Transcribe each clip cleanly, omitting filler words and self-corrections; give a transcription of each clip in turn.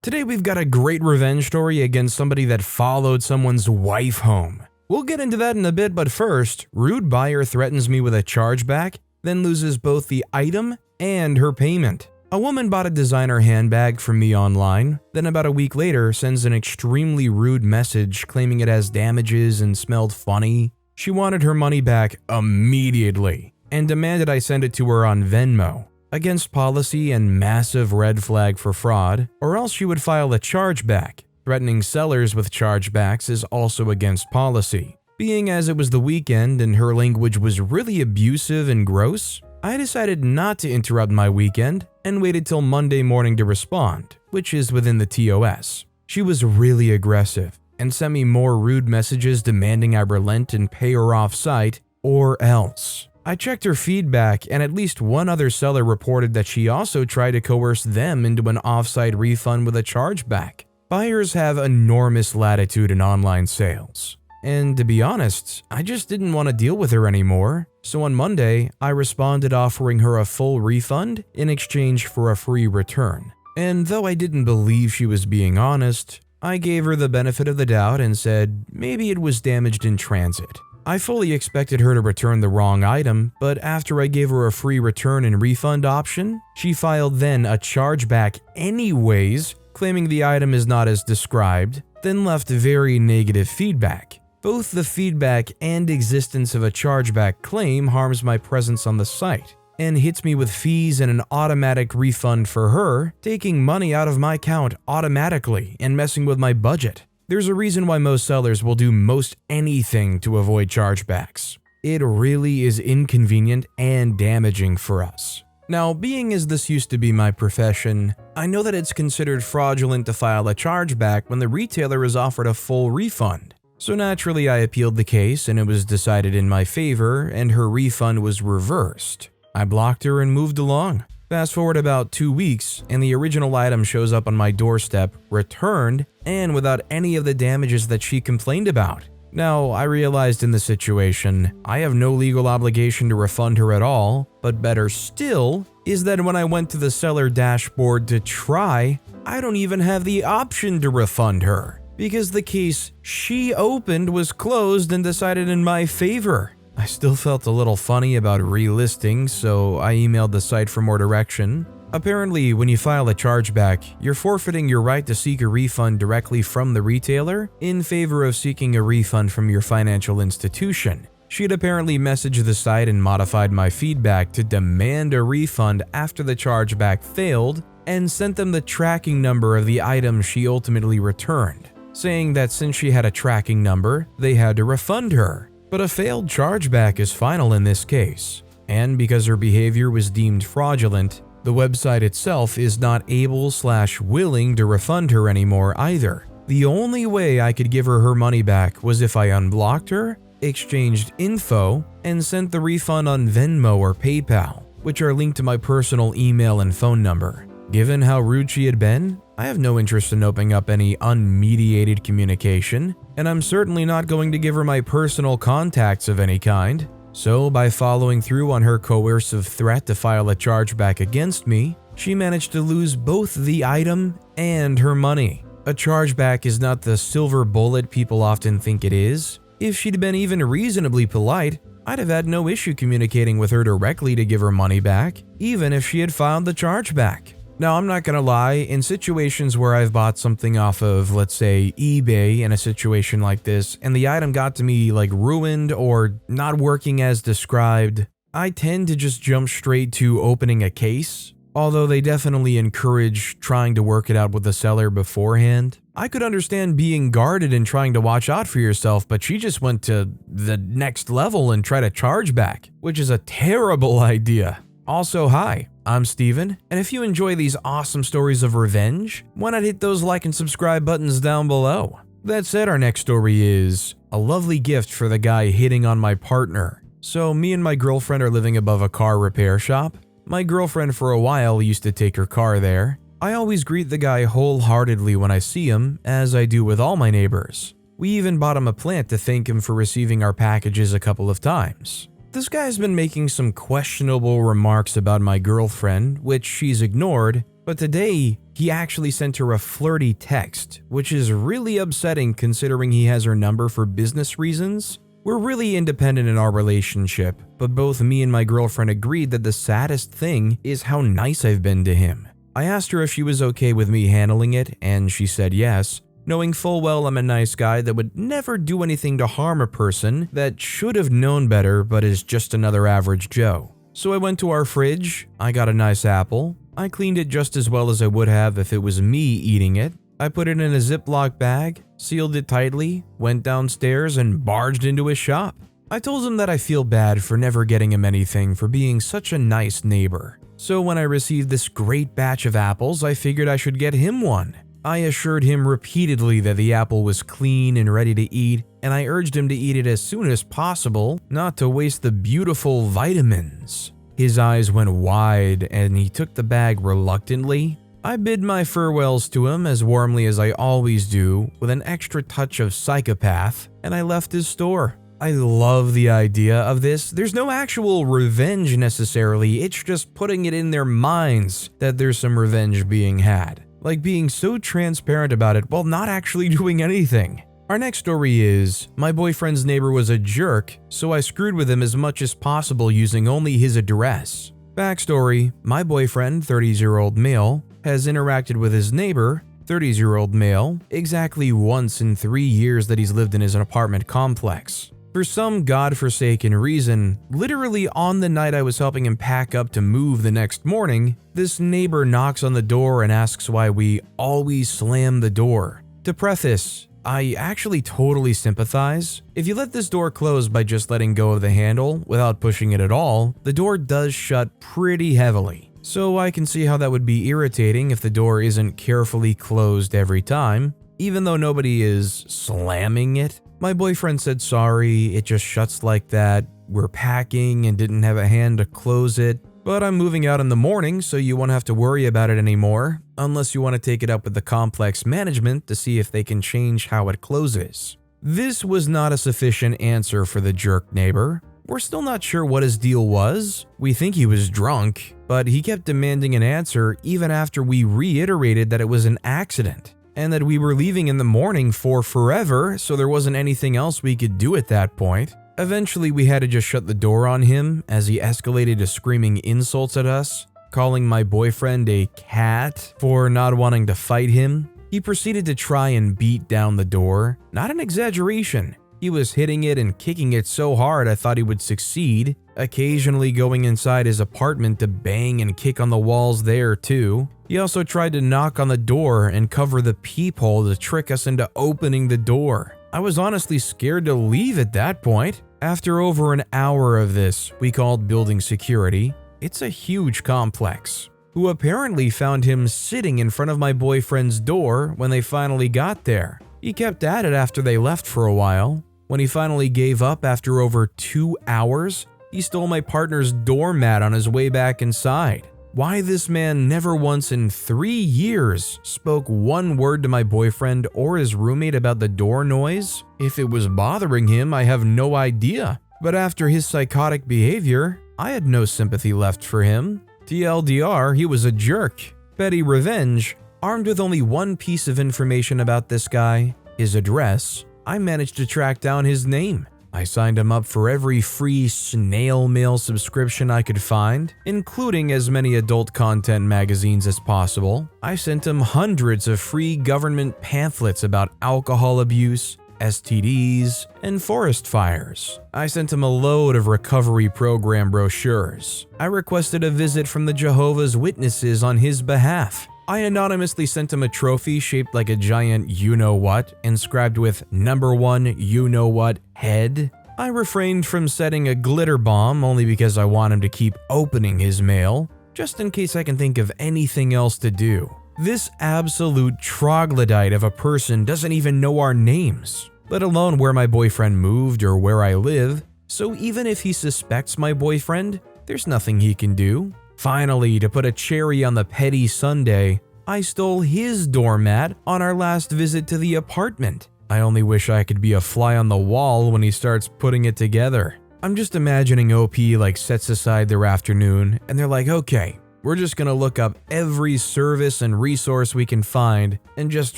Today we've got a great revenge story against somebody that followed someone's wife home. We'll get into that in a bit, but first, rude buyer threatens me with a chargeback, then loses both the item and her payment. A woman bought a designer handbag from me online, then about a week later sends an extremely rude message claiming it has damages and smelled funny. She wanted her money back immediately and demanded I send it to her on Venmo. Against policy and massive red flag for fraud, or else she would file a chargeback. Threatening sellers with chargebacks is also against policy. Being as it was the weekend and her language was really abusive and gross, I decided not to interrupt my weekend and waited till Monday morning to respond, which is within the TOS. She was really aggressive and sent me more rude messages demanding I relent and pay her off site or else. I checked her feedback and at least one other seller reported that she also tried to coerce them into an off-site refund with a chargeback. Buyers have enormous latitude in online sales. And to be honest, I just didn't want to deal with her anymore. So on Monday, I responded offering her a full refund in exchange for a free return. And though I didn't believe she was being honest, I gave her the benefit of the doubt and said maybe it was damaged in transit. I fully expected her to return the wrong item, but after I gave her a free return and refund option, she filed then a chargeback anyways, claiming the item is not as described, then left very negative feedback. Both the feedback and existence of a chargeback claim harms my presence on the site and hits me with fees and an automatic refund for her, taking money out of my account automatically and messing with my budget. There's a reason why most sellers will do most anything to avoid chargebacks. It really is inconvenient and damaging for us. Now, being as this used to be my profession, I know that it's considered fraudulent to file a chargeback when the retailer is offered a full refund. So naturally, I appealed the case and it was decided in my favor and her refund was reversed. I blocked her and moved along. Fast forward about 2 weeks and the original item shows up on my doorstep, returned, and without any of the damages that she complained about. Now, I realized in the situation, I have no legal obligation to refund her at all, but better still is that when I went to the seller dashboard to try, I don't even have the option to refund her because the case she opened was closed and decided in my favor. I still felt a little funny about relisting, so I emailed the site for more direction. Apparently, when you file a chargeback, you're forfeiting your right to seek a refund directly from the retailer in favor of seeking a refund from your financial institution. She had apparently messaged the site and modified my feedback to demand a refund after the chargeback failed and sent them the tracking number of the item she ultimately returned, saying that since she had a tracking number, they had to refund her. But a failed chargeback is final in this case, and because her behavior was deemed fraudulent, the website itself is not able/willing to refund her anymore either. The only way I could give her her money back was if I unblocked her, exchanged info, and sent the refund on Venmo or PayPal, which are linked to my personal email and phone number. Given how rude she had been, I have no interest in opening up any unmediated communication, and I'm certainly not going to give her my personal contacts of any kind. So by following through on her coercive threat to file a chargeback against me, she managed to lose both the item and her money. A chargeback is not the silver bullet people often think it is. If she'd been even reasonably polite, I'd have had no issue communicating with her directly to give her money back, even if she had filed the chargeback. Now, I'm not gonna lie, in situations where I've bought something off of, let's say, eBay in a situation like this, and the item got to me like ruined or not working as described, I tend to just jump straight to opening a case, although they definitely encourage trying to work it out with the seller beforehand. I could understand being guarded and trying to watch out for yourself, but she just went to the next level and tried a chargeback, which is a terrible idea. Also, hi, I'm Steven, and if you enjoy these awesome stories of revenge, why not hit those like and subscribe buttons down below? That said, our next story is a lovely gift for the guy hitting on my partner. So me and my girlfriend are living above a car repair shop. My girlfriend for a while used to take her car there. I always greet the guy wholeheartedly when I see him, as I do with all my neighbors. We even bought him a plant to thank him for receiving our packages a couple of times. This guy's been making some questionable remarks about my girlfriend, which she's ignored, But today, he actually sent her a flirty text, which is really upsetting considering he has her number for business reasons. We're really independent in our relationship, but both me and my girlfriend agreed that the saddest thing is how nice I've been to him. I asked her if she was okay with me handling it, and she said yes, knowing full well I'm a nice guy that would never do anything to harm a person that should have known better but is just another average Joe. So I went to our fridge, I got a nice apple, I cleaned it just as well as I would have if it was me eating it. I put it in a Ziploc bag, sealed it tightly, went downstairs and barged into his shop. I told him that I feel bad for never getting him anything for being such a nice neighbor. So when I received this great batch of apples, I figured I should get him one. I assured him repeatedly that the apple was clean and ready to eat, and I urged him to eat it as soon as possible, not to waste the beautiful vitamins. His eyes went wide and he took the bag reluctantly. I bid my farewells to him as warmly as I always do, with an extra touch of psychopath, and I left his store. I love the idea of this. There's no actual revenge necessarily, it's just putting it in their minds that there's some revenge being had. Like being so transparent about it while not actually doing anything. Our next story is, my boyfriend's neighbor was a jerk, so I screwed with him as much as possible using only his address. Backstory, my boyfriend, 30-year-old male, has interacted with his neighbor, 30-year-old male, exactly once in 3 years that he's lived in his apartment complex. For some godforsaken reason, literally on the night I was helping him pack up to move the next morning, this neighbor knocks on the door and asks why we always slam the door. To preface, I actually totally sympathize. If you let this door close by just letting go of the handle without pushing it at all, the door does shut pretty heavily. So I can see how that would be irritating if the door isn't carefully closed every time, even though nobody is slamming it. My boyfriend said sorry, it just shuts like that. We're packing and didn't have a hand to close it. But I'm moving out in the morning, so you won't have to worry about it anymore, unless you want to take it up with the complex management to see if they can change how it closes. This was not a sufficient answer for the jerk neighbor. We're still not sure what his deal was. We think he was drunk, but he kept demanding an answer even after we reiterated that it was an accident, and that we were leaving in the morning for forever, so there wasn't anything else we could do at that point. Eventually, we had to just shut the door on him as he escalated to screaming insults at us, calling my boyfriend a cat for not wanting to fight him. He proceeded to try and beat down the door. Not an exaggeration. He was hitting it and kicking it so hard I thought he would succeed, occasionally going inside his apartment to bang and kick on the walls there too. He also tried to knock on the door and cover the peephole to trick us into opening the door. I was honestly scared to leave at that point. After over an hour of this, we called building security. It's a huge complex, who apparently found him sitting in front of my boyfriend's door when they finally got there. He kept at it after they left for a while. When he finally gave up after over 2 hours, he stole my partner's doormat on his way back inside. Why this man never once in 3 years spoke one word to my boyfriend or his roommate about the door noise? If it was bothering him, I have no idea. But after his psychotic behavior, I had no sympathy left for him. TLDR, he was a jerk. Petty revenge. Armed with only one piece of information about this guy, his address, I managed to track down his name. I signed him up for every free snail mail subscription I could find, including as many adult content magazines as possible. I sent him hundreds of free government pamphlets about alcohol abuse, STDs, and forest fires. I sent him a load of recovery program brochures. I requested a visit from the Jehovah's Witnesses on his behalf. I anonymously sent him a trophy shaped like a giant you-know-what, inscribed with #1 you-know-what head. I refrained from setting a glitter bomb only because I want him to keep opening his mail, just in case I can think of anything else to do. This absolute troglodyte of a person doesn't even know our names, let alone where my boyfriend moved or where I live, so even if he suspects my boyfriend, there's nothing he can do. Finally, to put a cherry on the petty sundae, I stole his doormat on our last visit to the apartment. I only wish I could be a fly on the wall when he starts putting it together. I'm just imagining OP like sets aside their afternoon and they're like, okay, We're just gonna look up every service and resource we can find and just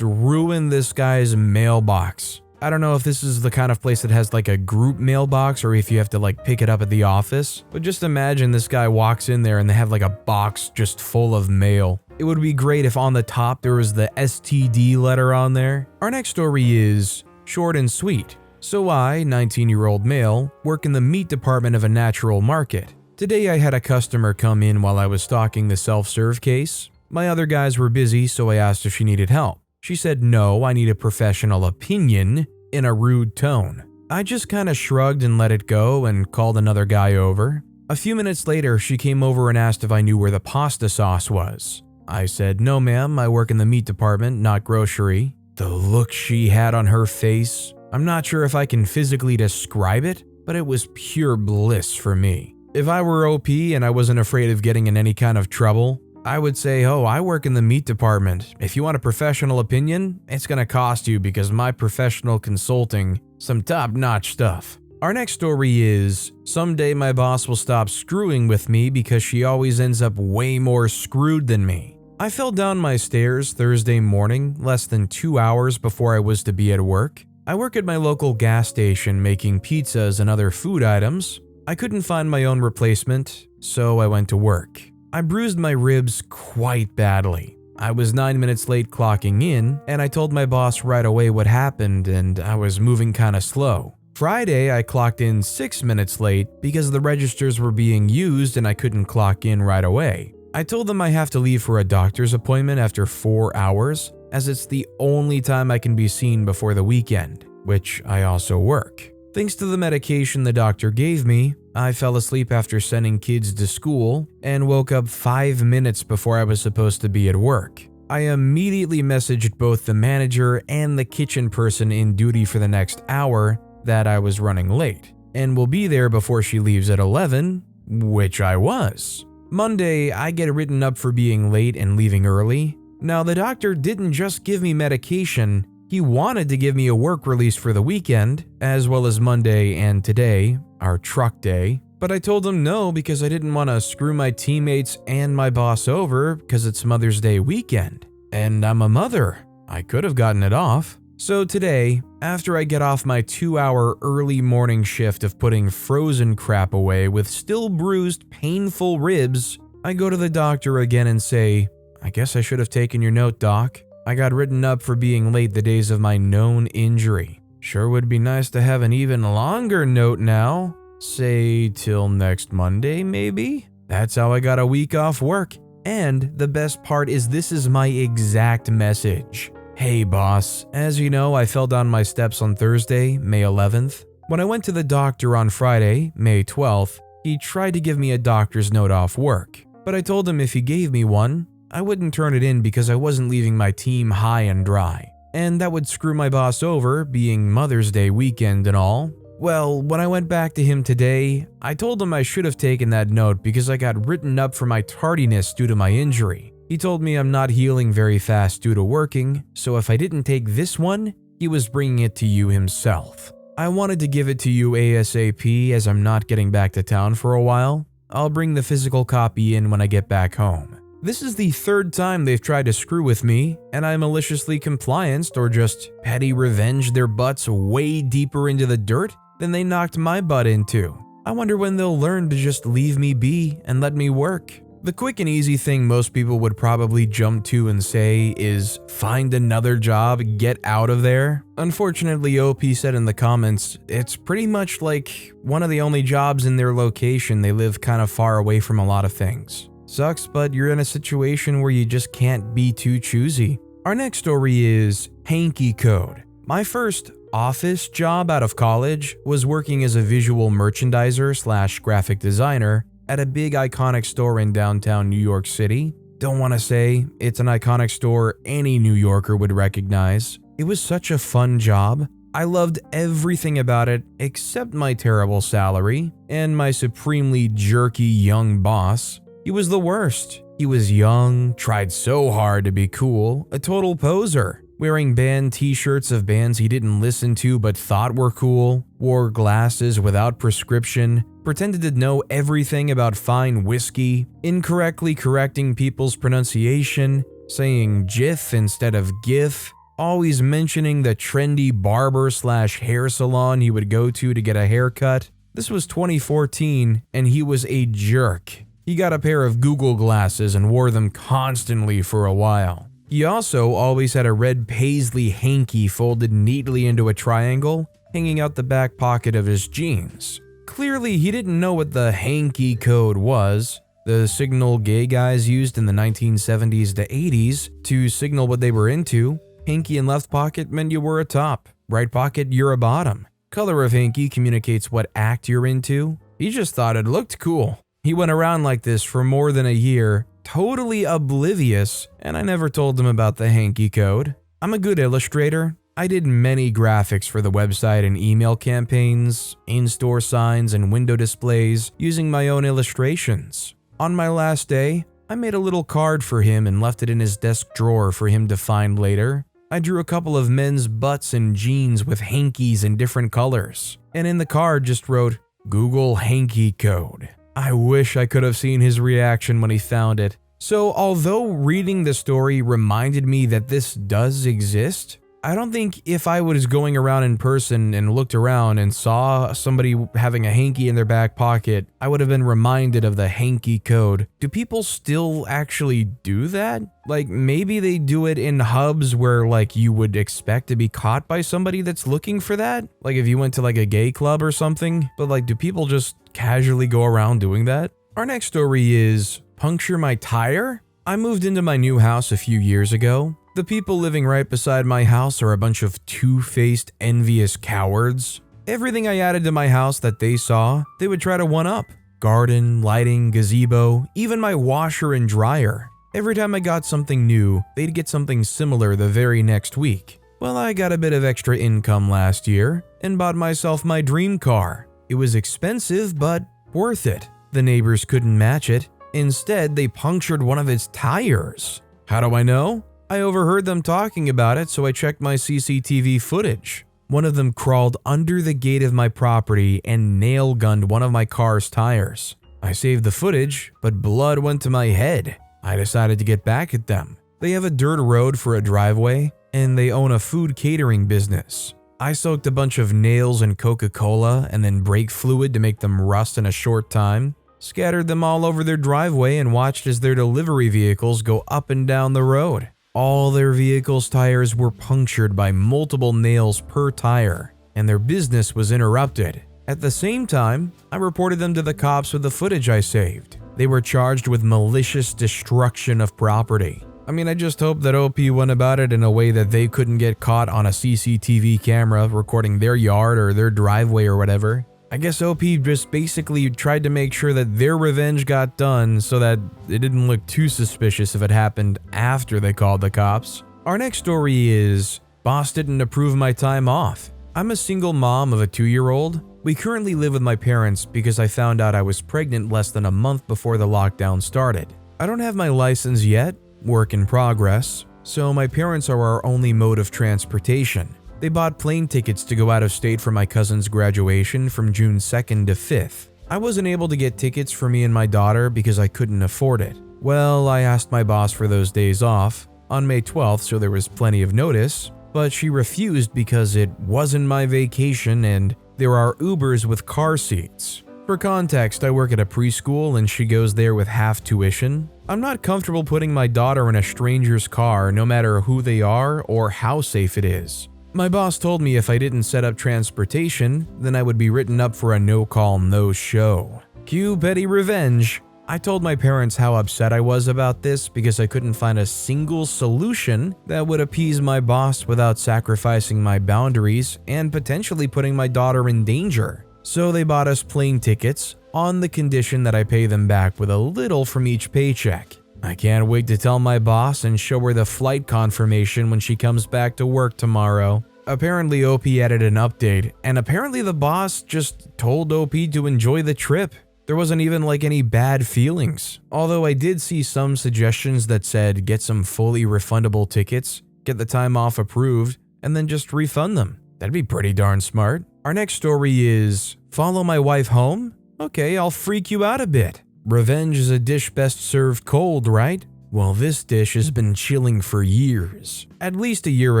ruin this guy's mailbox. I don't know if this is the kind of place that has like a group mailbox or if you have to like pick it up at the office, but just imagine this guy walks in there and they have like a box just full of mail. It would be great if on the top there was the STD letter on there. Our next story is short and sweet. So I, 19-year-old male, work in the meat department of a natural market. Today I had a customer come in while I was stocking the self-serve case. My other guys were busy, so I asked if she needed help. She said, "No, I need a professional opinion," in a rude tone. I just kinda shrugged and let it go and called another guy over. A few minutes later, she came over and asked if I knew where the pasta sauce was. I said, "No ma'am, I work in the meat department, not grocery." The look she had on her face, I'm not sure if I can physically describe it, but it was pure bliss for me. If I were OP and I wasn't afraid of getting in any kind of trouble, I would say, "Oh, I work in the meat department. If you want a professional opinion, it's gonna cost you because my professional consulting, some top-notch stuff." Our next story is, someday my boss will stop screwing with me because she always ends up way more screwed than me. I fell down my stairs Thursday morning, less than 2 hours before I was to be at work. I work at my local gas station making pizzas and other food items. I couldn't find my own replacement, so I went to work. I bruised my ribs quite badly. I was 9 minutes late clocking in, and I told my boss right away what happened and I was moving kinda slow. Friday, I clocked in 6 minutes late because the registers were being used and I couldn't clock in right away. I told them I have to leave for a doctor's appointment after 4 hours, as it's the only time I can be seen before the weekend, which I also work. Thanks to the medication the doctor gave me, I fell asleep after sending kids to school and woke up 5 minutes before I was supposed to be at work. I immediately messaged both the manager and the kitchen person in duty for the next hour that I was running late and will be there before she leaves at 11, which I was. Monday, I get written up for being late and leaving early. Now, the doctor didn't just give me medication, he wanted to give me a work release for the weekend, as well as Monday and today, our truck day. But I told him no because I didn't want to screw my teammates and my boss over because it's Mother's Day weekend. And I'm a mother. I could have gotten it off. So today, after I get off my 2-hour early morning shift of putting frozen crap away with still bruised, painful ribs, I go to the doctor again and say, "I guess I should have taken your note, doc. I got written up for being late the days of my known injury. Sure would be nice to have an even longer note now. Say till next Monday, maybe?" That's how I got a week off work. And the best part is this is my exact message. "Hey boss, as you know, I fell down my steps on Thursday, May 11th. When I went to the doctor on Friday, May 12th, he tried to give me a doctor's note off work. But I told him if he gave me one, I wouldn't turn it in because I wasn't leaving my team high and dry. And that would screw my boss over, being Mother's Day weekend and all. Well, when I went back to him today, I told him I should have taken that note because I got written up for my tardiness due to my injury. He told me I'm not healing very fast due to working, so if I didn't take this one, he was bringing it to you himself. I wanted to give it to you ASAP as I'm not getting back to town for a while. I'll bring the physical copy in when I get back home. This is the 3rd time they've tried to screw with me, and I maliciously complianced or just petty revenged their butts way deeper into the dirt than they knocked my butt into. I wonder when they'll learn to just leave me be and let me work. The quick and easy thing most people would probably jump to and say is, find another job, get out of there. Unfortunately, OP said in the comments, it's pretty much like one of the only jobs in their location. They live kind of far away from a lot of things. Sucks, but you're in a situation where you just can't be too choosy. Our next story is Hanky code. My first office job out of college was working as a visual merchandiser / graphic designer at a big iconic store in downtown New York City. Don't want to say it's an iconic store any New Yorker would recognize. It was such a fun job. I loved everything about it except my terrible salary and my supremely jerky young boss. He was the worst. He was young, tried so hard to be cool, a total poser, wearing band t-shirts of bands he didn't listen to but thought were cool, wore glasses without prescription, pretended to know everything about fine whiskey, incorrectly correcting people's pronunciation, saying GIF instead of GIF, always mentioning the trendy barber/hair salon he would go to get a haircut. This was 2014, and he was a jerk. He got a pair of Google glasses and wore them constantly for a while. He also always had a red paisley hanky folded neatly into a triangle, hanging out the back pocket of his jeans. Clearly, he didn't know what the hanky code was, the signal gay guys used in the 1970s to 80s to signal what they were into. Hanky in left pocket meant you were a top, right pocket you're a bottom. Color of hanky communicates what act you're into. He just thought it looked cool. He went around like this for more than a year, totally oblivious, and I never told him about the hanky code. I'm a good illustrator. I did many graphics for the website and email campaigns, in-store signs, and window displays using my own illustrations. On my last day, I made a little card for him and left it in his desk drawer for him to find later. I drew a couple of men's butts and jeans with hankies in different colors, and in the card just wrote, "Google hanky code." I wish I could have seen his reaction when he found it. So although reading the story reminded me that this does exist, I don't think if I was going around in person and looked around and saw somebody having a hanky in their back pocket, I would have been reminded of the hanky code. Do people still actually do that? Like maybe they do it in hubs where like you would expect to be caught by somebody that's looking for that? Like if you went to like a gay club or something? But like do people just casually go around doing that? Our next story is Puncture my Tyre? I moved into my new house a few years ago. The people living right beside my house are a bunch of two-faced, envious cowards. Everything I added to my house that they saw, they would try to one-up. Garden, lighting, gazebo, even my washer and dryer. Every time I got something new, they'd get something similar the very next week. Well, I got a bit of extra income last year and bought myself my dream car. It was expensive, but worth it. The neighbors couldn't match it. Instead, they punctured one of its tires. How do I know? I overheard them talking about it, so I checked my CCTV footage. One of them crawled under the gate of my property and nail-gunned one of my car's tires. I saved the footage, but blood went to my head. I decided to get back at them. They have a dirt road for a driveway, and they own a food catering business. I soaked a bunch of nails in Coca-Cola and then brake fluid to make them rust in a short time, scattered them all over their driveway, and watched as their delivery vehicles go up and down the road. All their vehicles' tires were punctured by multiple nails per tire, and their business was interrupted. At the same time, I reported them to the cops with the footage I saved. They were charged with malicious destruction of property. I mean, I just hope that OP went about it in a way that they couldn't get caught on a CCTV camera recording their yard or their driveway or whatever. I guess OP just basically tried to make sure that their revenge got done so that it didn't look too suspicious if it happened after they called the cops. Our next story is, boss didn't approve my time off. I'm a single mom of a 2-year-old. We currently live with my parents because I found out I was pregnant less than a month before the lockdown started. I don't have my license yet, work in progress, so my parents are our only mode of transportation. They bought plane tickets to go out of state for my cousin's graduation from June 2nd to 5th. I wasn't able to get tickets for me and my daughter because I couldn't afford it. Well, I asked my boss for those days off on May 12th, so there was plenty of notice, but she refused because it wasn't my vacation and there are Ubers with car seats. For context, I work at a preschool and she goes there with half tuition. I'm not comfortable putting my daughter in a stranger's car no matter who they are or how safe it is. My boss told me if I didn't set up transportation, then I would be written up for a no-call, no-show. Cue petty revenge. I told my parents how upset I was about this because I couldn't find a single solution that would appease my boss without sacrificing my boundaries and potentially putting my daughter in danger. So they bought us plane tickets on the condition that I pay them back with a little from each paycheck. I can't wait to tell my boss and show her the flight confirmation when she comes back to work tomorrow. Apparently OP added an update, and apparently the boss just told OP to enjoy the trip. There wasn't even like any bad feelings. Although I did see some suggestions that said get some fully refundable tickets, get the time off approved, and then just refund them. That'd be pretty darn smart. Our next story is, follow my wife home? Okay, I'll freak you out a bit. Revenge is a dish best served cold, right? Well, this dish has been chilling for years. At least a year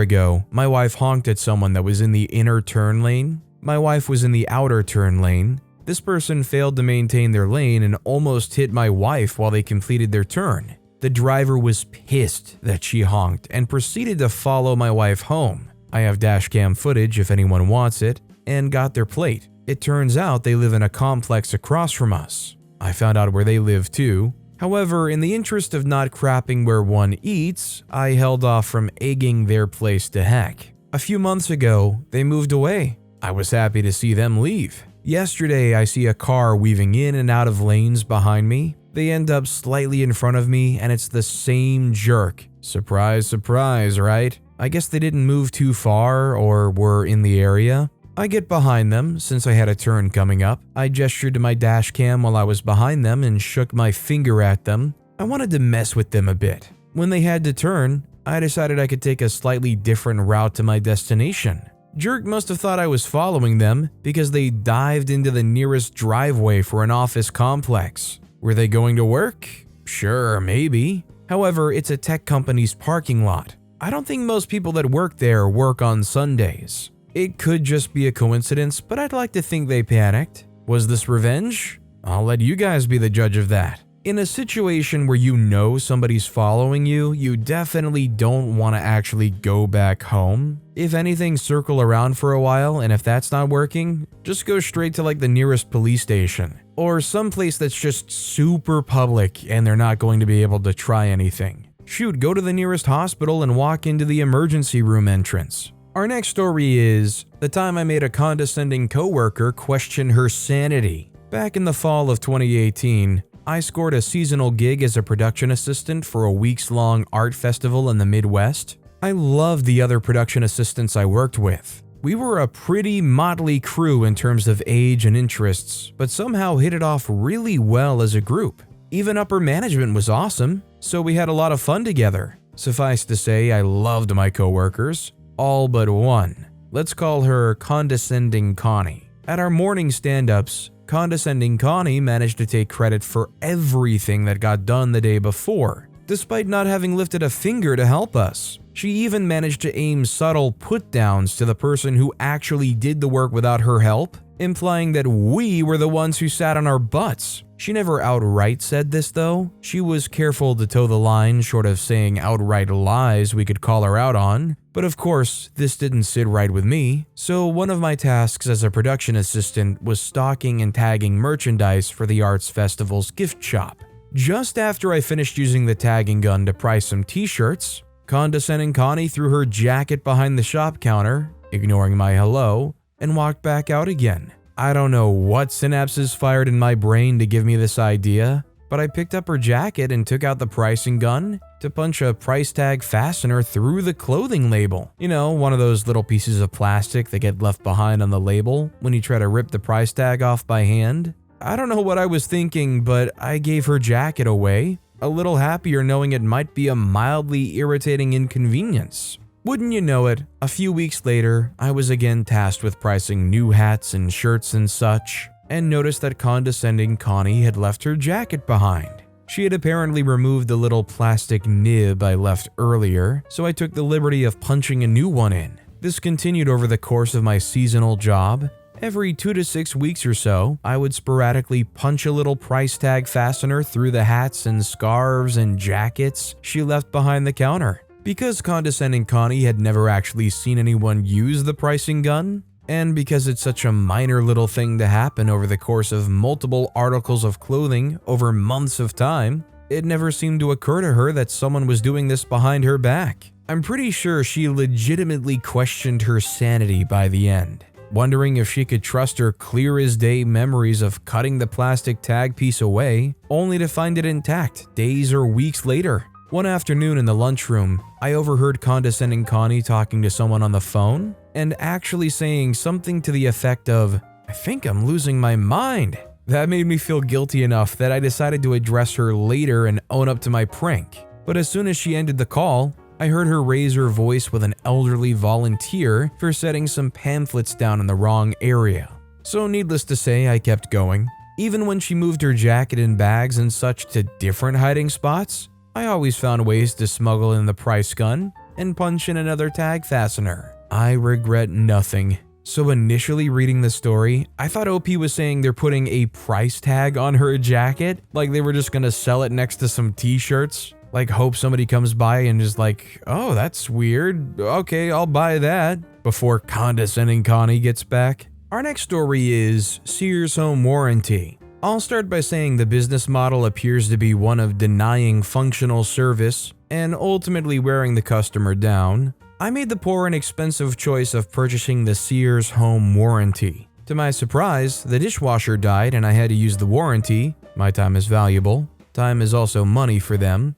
ago, my wife honked at someone that was in the inner turn lane. My wife was in the outer turn lane. This person failed to maintain their lane and almost hit my wife while they completed their turn. The driver was pissed that she honked and proceeded to follow my wife home. I have dashcam footage if anyone wants it, and got their plate. It turns out they live in a complex across from us. I found out where they live too. However, in the interest of not crapping where one eats, I held off from egging their place to heck. A few months ago, they moved away. I was happy to see them leave. Yesterday, I see a car weaving in and out of lanes behind me. They end up slightly in front of me, and it's the same jerk. Surprise, surprise, right? I guess they didn't move too far or were in the area. I get behind them since I had a turn coming up. I gestured to my dash cam while I was behind them and shook my finger at them. I wanted to mess with them a bit. When they had to turn, I decided I could take a slightly different route to my destination. Jerk must have thought I was following them because they dived into the nearest driveway for an office complex. Were they going to work? Sure, maybe. However, it's a tech company's parking lot. I don't think most people that work there work on Sundays. It could just be a coincidence, but I'd like to think they panicked. Was this revenge? I'll let you guys be the judge of that. In a situation where you know somebody's following you, you definitely don't want to actually go back home. If anything, circle around for a while, and if that's not working, just go straight to like the nearest police station. Or someplace that's just super public and they're not going to be able to try anything. Shoot, go to the nearest hospital and walk into the emergency room entrance. Our next story is the time I made a condescending coworker question her sanity. Back in the fall of 2018, I scored a seasonal gig as a production assistant for a weeks-long art festival in the Midwest. I loved the other production assistants I worked with. We were a pretty motley crew in terms of age and interests, but somehow hit it off really well as a group. Even upper management was awesome, so we had a lot of fun together. Suffice to say, I loved my coworkers. All but one. Let's call her Condescending Connie. At our morning stand-ups, Condescending Connie managed to take credit for everything that got done the day before, despite not having lifted a finger to help us. She even managed to aim subtle put-downs to the person who actually did the work without her help, implying that we were the ones who sat on our butts. She never outright said this though. She was careful to toe the line short of saying outright lies we could call her out on. But of course, this didn't sit right with me, so one of my tasks as a production assistant was stocking and tagging merchandise for the Arts Festival's gift shop. Just after I finished using the tagging gun to price some t-shirts, Condescending Connie threw her jacket behind the shop counter, ignoring my hello, and walked back out again. I don't know what synapses fired in my brain to give me this idea, but I picked up her jacket and took out the pricing gun to punch a price tag fastener through the clothing label. You know, one of those little pieces of plastic that get left behind on the label when you try to rip the price tag off by hand. I don't know what I was thinking, but I gave her jacket away, a little happier knowing it might be a mildly irritating inconvenience. Wouldn't you know it, a few weeks later, I was again tasked with pricing new hats and shirts and such, and noticed that Condescending Connie had left her jacket behind. She had apparently removed the little plastic nib I left earlier, so I took the liberty of punching a new one in. This continued over the course of my seasonal job. Every 2 to 6 weeks or so, I would sporadically punch a little price tag fastener through the hats and scarves and jackets she left behind the counter. Because Condescending Connie had never actually seen anyone use the pricing gun, and because it's such a minor little thing to happen over the course of multiple articles of clothing over months of time, it never seemed to occur to her that someone was doing this behind her back. I'm pretty sure she legitimately questioned her sanity by the end, wondering if she could trust her clear-as-day memories of cutting the plastic tag piece away, only to find it intact days or weeks later. One afternoon in the lunchroom, I overheard Condescending Connie talking to someone on the phone and actually saying something to the effect of, "I think I'm losing my mind." That made me feel guilty enough that I decided to address her later and own up to my prank. But as soon as she ended the call, I heard her raise her voice with an elderly volunteer for setting some pamphlets down in the wrong area. So needless to say, I kept going. Even when she moved her jacket and bags and such to different hiding spots, I always found ways to smuggle in the price gun and punch in another tag fastener. I regret nothing. So initially reading the story, I thought OP was saying they're putting a price tag on her jacket, like they were just gonna sell it next to some t-shirts. Like hope somebody comes by and is like, oh, that's weird, okay, I'll buy that, before condescending Connie gets back. Our next story is Sears Home Warranty. I'll start by saying the business model appears to be one of denying functional service and ultimately wearing the customer down. I made the poor and expensive choice of purchasing the Sears Home Warranty. To my surprise, the dishwasher died and I had to use the warranty. My time is valuable. Time is also money for them.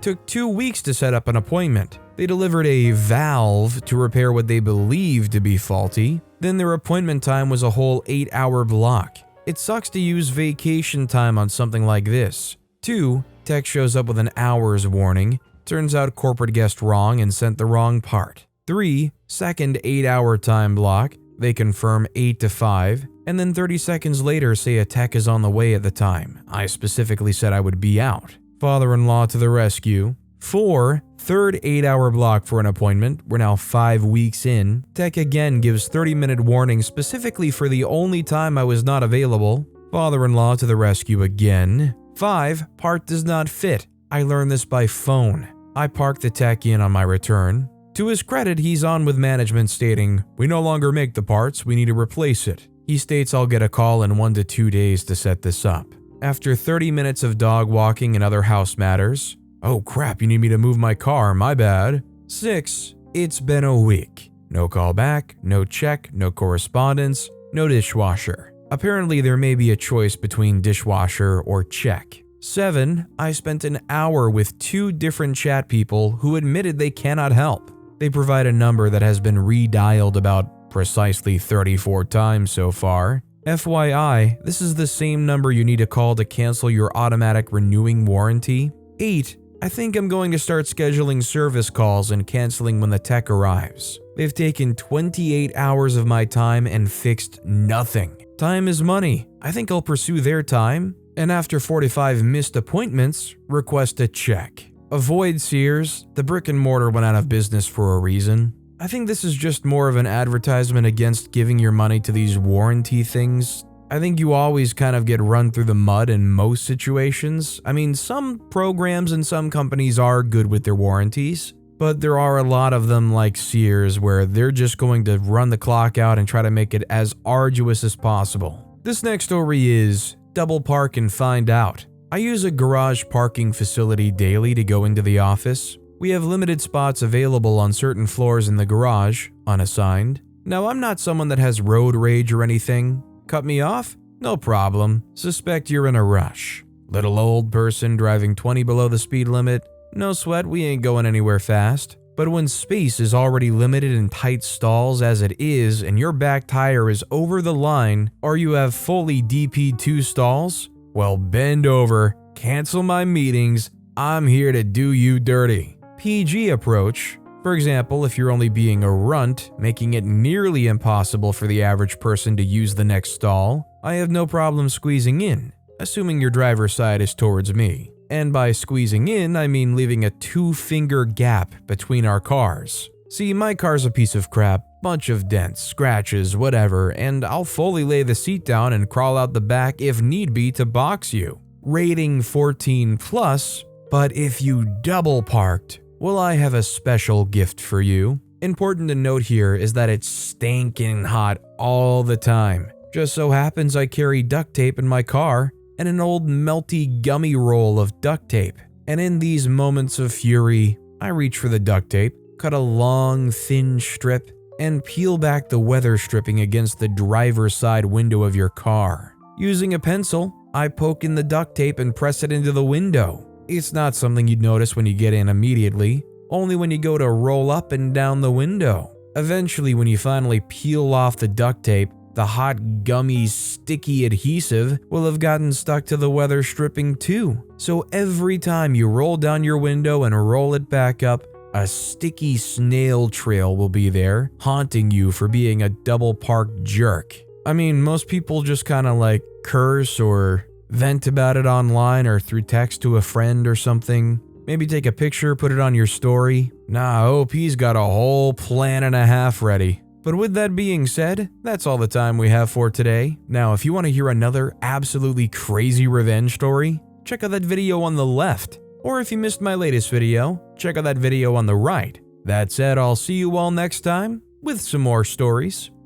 Took 2 weeks to set up an appointment. They delivered a valve to repair what they believed to be faulty. Then their appointment time was a whole 8-hour block. It sucks to use vacation time on something like this. 2, tech shows up with an hour's warning. Turns out corporate guessed wrong and sent the wrong part. 3, second 8-hour time block. They confirm 8 to 5. And then 30 seconds later say a tech is on the way at the time. I specifically said I would be out. Father-in-law to the rescue. 4, third 8-hour block for an appointment. We're now 5 weeks in. Tech again gives 30-minute warning specifically for the only time I was not available. Father-in-law to the rescue again. 5, part does not fit. I learned this by phone. I parked the tech in on my return. To his credit, he's on with management stating, we no longer make the parts, we need to replace it. He states I'll get a call in 1 to 2 days to set this up. After 30 minutes of dog walking and other house matters, oh crap, you need me to move my car, my bad. 6, it's been a week. No call back, no check, no correspondence, no dishwasher. Apparently there may be a choice between dishwasher or check. 7, I spent an hour with 2 different chat people who admitted they cannot help. They provide a number that has been redialed about precisely 34 times so far. FYI, this is the same number you need to call to cancel your automatic renewing warranty. 8, I think I'm going to start scheduling service calls and canceling when the tech arrives. They've taken 28 hours of my time and fixed nothing. Time is money. I think I'll pursue their time. And after 45 missed appointments, request a check. Avoid Sears, the brick and mortar went out of business for a reason. I think this is just more of an advertisement against giving your money to these warranty things. I think you always kind of get run through the mud in most situations. I mean, some programs and some companies are good with their warranties, but there are a lot of them like Sears where they're just going to run the clock out and try to make it as arduous as possible. This next story is double park and find out. I use a garage parking facility daily to go into the office. We have limited spots available on certain floors in the garage, unassigned. Now, I'm not someone that has road rage or anything. Cut me off? No problem. Suspect you're in a rush. Little old person driving 20 below the speed limit? No sweat, we ain't going anywhere fast. But when space is already limited in tight stalls as it is and your back tire is over the line or you have fully DP2 stalls, well, bend over, cancel my meetings, I'm here to do you dirty. PG approach. For example, if you're only being a runt, making it nearly impossible for the average person to use the next stall, I have no problem squeezing in, assuming your driver's side is towards me. And by squeezing in, I mean leaving a 2-finger gap between our cars. See, my car's a piece of crap, bunch of dents, scratches, whatever, and I'll fully lay the seat down and crawl out the back if need be to box you. Rating 14+, but if you double parked, well, I have a special gift for you. Important to note here is that it's stinking hot all the time. Just so happens I carry duct tape in my car, and an old melty gummy roll of duct tape. And in these moments of fury, I reach for the duct tape, cut a long, thin strip, and peel back the weather stripping against the driver's side window of your car. Using a pencil, I poke in the duct tape and press it into the window. It's not something you'd notice when you get in immediately, only when you go to roll up and down the window. Eventually, when you finally peel off the duct tape, the hot, gummy, sticky adhesive will have gotten stuck to the weather stripping too. So every time you roll down your window and roll it back up, a sticky snail trail will be there, haunting you for being a double parked jerk. I mean, most people just kind of like curse or vent about it online or through text to a friend or something. Maybe take a picture, put it on your story. Nah, OP's got a whole plan and a half ready. But with that being said, that's all the time we have for today. Now, if you want to hear another absolutely crazy revenge story, check out that video on the left. Or if you missed my latest video, check out that video on the right. That said, I'll see you all next time with some more stories.